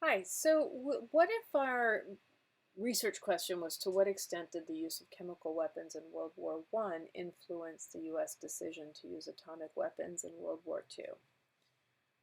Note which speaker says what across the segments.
Speaker 1: Hi, so what if our research question was to what extent did the use of chemical weapons in World War I influence the US decision to use atomic weapons in World War II?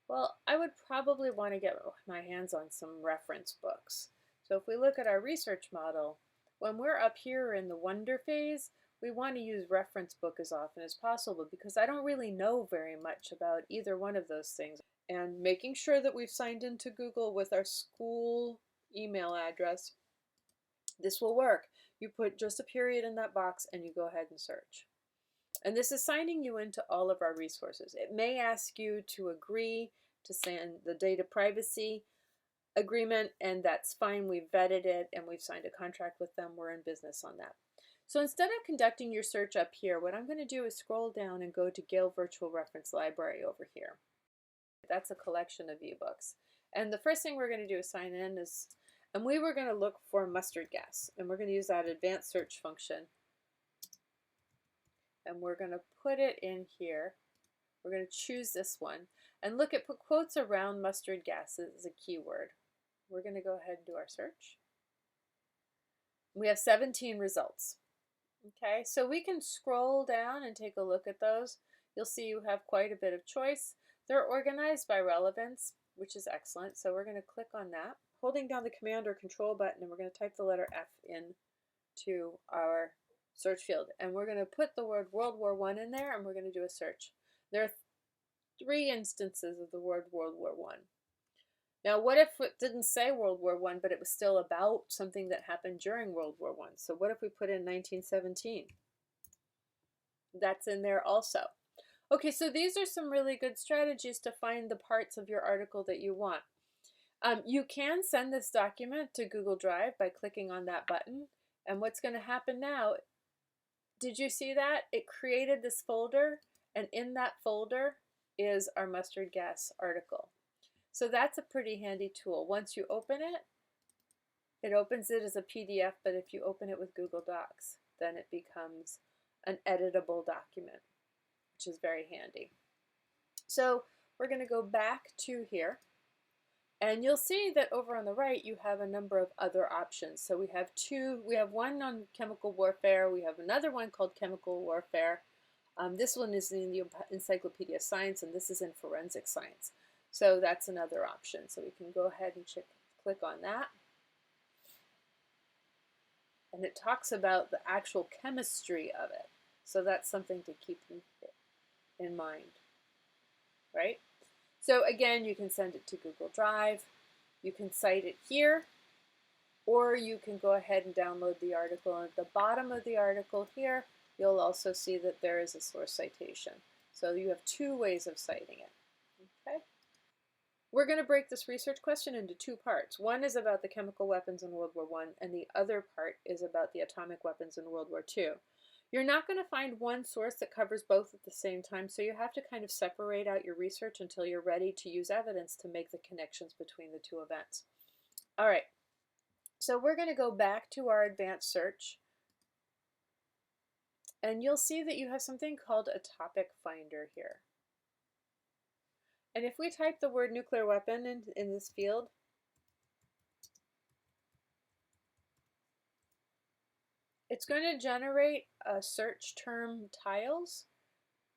Speaker 1: Well, I would probably want to get my hands on some reference books. So if we look at our research model, when we're up here in the wonder phase, we want to use reference book as often as possible because I don't really know very much about either one of those things. And making sure that we've signed into Google with our school email address, this will work. You put just a period in that box and you go ahead and search. And this is signing you into all of our resources. It may ask you to agree to send the data privacy agreement, and that's fine. We've vetted it and we've signed a contract with them. We're in business on that. So instead of conducting your search up here, what I'm going to do is scroll down and go to Gale Virtual Reference Library over here. That's a collection of ebooks. And the first thing we're going to do is sign in and we were going to look for mustard gas, and we're going to use that advanced search function. And we're going to put it in here. We're going to choose this one and look at put quotes around mustard gas as a keyword. We're going to go ahead and do our search. We have 17 results. Okay, so we can scroll down and take a look at those. You'll see you have quite a bit of choice. They're organized by relevance, which is excellent. So we're going to click on that, holding down the Command or Control button, and we're going to type the letter F into our search field. And we're going to put the word World War I in there, and we're going to do a search. There are 3 instances of the word World War I. Now, what if it didn't say World War I, but it was still about something that happened during World War I? So what if we put in 1917? That's in there also. Okay, so these are some really good strategies to find the parts of your article that you want. You can send this document to Google Drive by clicking on that button. And what's going to happen now, did you see that? It created this folder, and in that folder is our mustard gas article. So that's a pretty handy tool. Once you open it, it opens it as a PDF, but if you open it with Google Docs, then it becomes an editable document, which is very handy. So we're going to go back to here, and you'll see that over on the right you have a number of other options. So we have one on chemical warfare, we have another one called chemical warfare. This one is in the Encyclopedia of Science, and this is in forensic science. So that's another option. So we can go ahead and click on that. And it talks about the actual chemistry of it. So that's something to keep in mind, right? So again, you can send it to Google Drive. You can cite it here, or you can go ahead and download the article. And at the bottom of the article here, you'll also see that there is a source citation. So you have 2 ways of citing it. Okay? We're going to break this research question into 2 parts. One is about the chemical weapons in World War I, and the other part is about the atomic weapons in World War II. You're not going to find one source that covers both at the same time, so you have to kind of separate out your research until you're ready to use evidence to make the connections between the 2 events. All right, so we're going to go back to our advanced search, and you'll see that you have something called a topic finder here. And if we type the word nuclear weapon in this field, it's going to generate a search term tiles,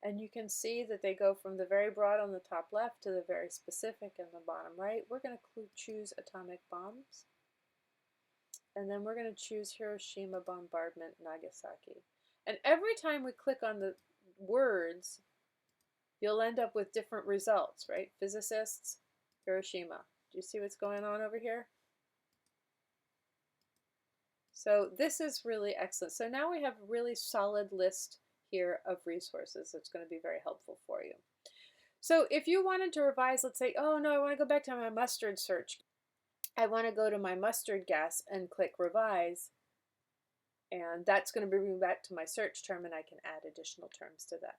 Speaker 1: and you can see that they go from the very broad on the top left to the very specific in the bottom right. We're going to choose atomic bombs, and then we're going to choose Hiroshima bombardment, Nagasaki. And every time we click on the words, you'll end up with different results, right? Physicists, Hiroshima. Do you see what's going on over here? So this is really excellent. So now we have a really solid list here of resources that's going to be very helpful for you. So if you wanted to revise, let's say, oh no, I want to go back to my mustard search. I want to go to my mustard gas and click revise. And that's going to bring me back to my search term, and I can add additional terms to that.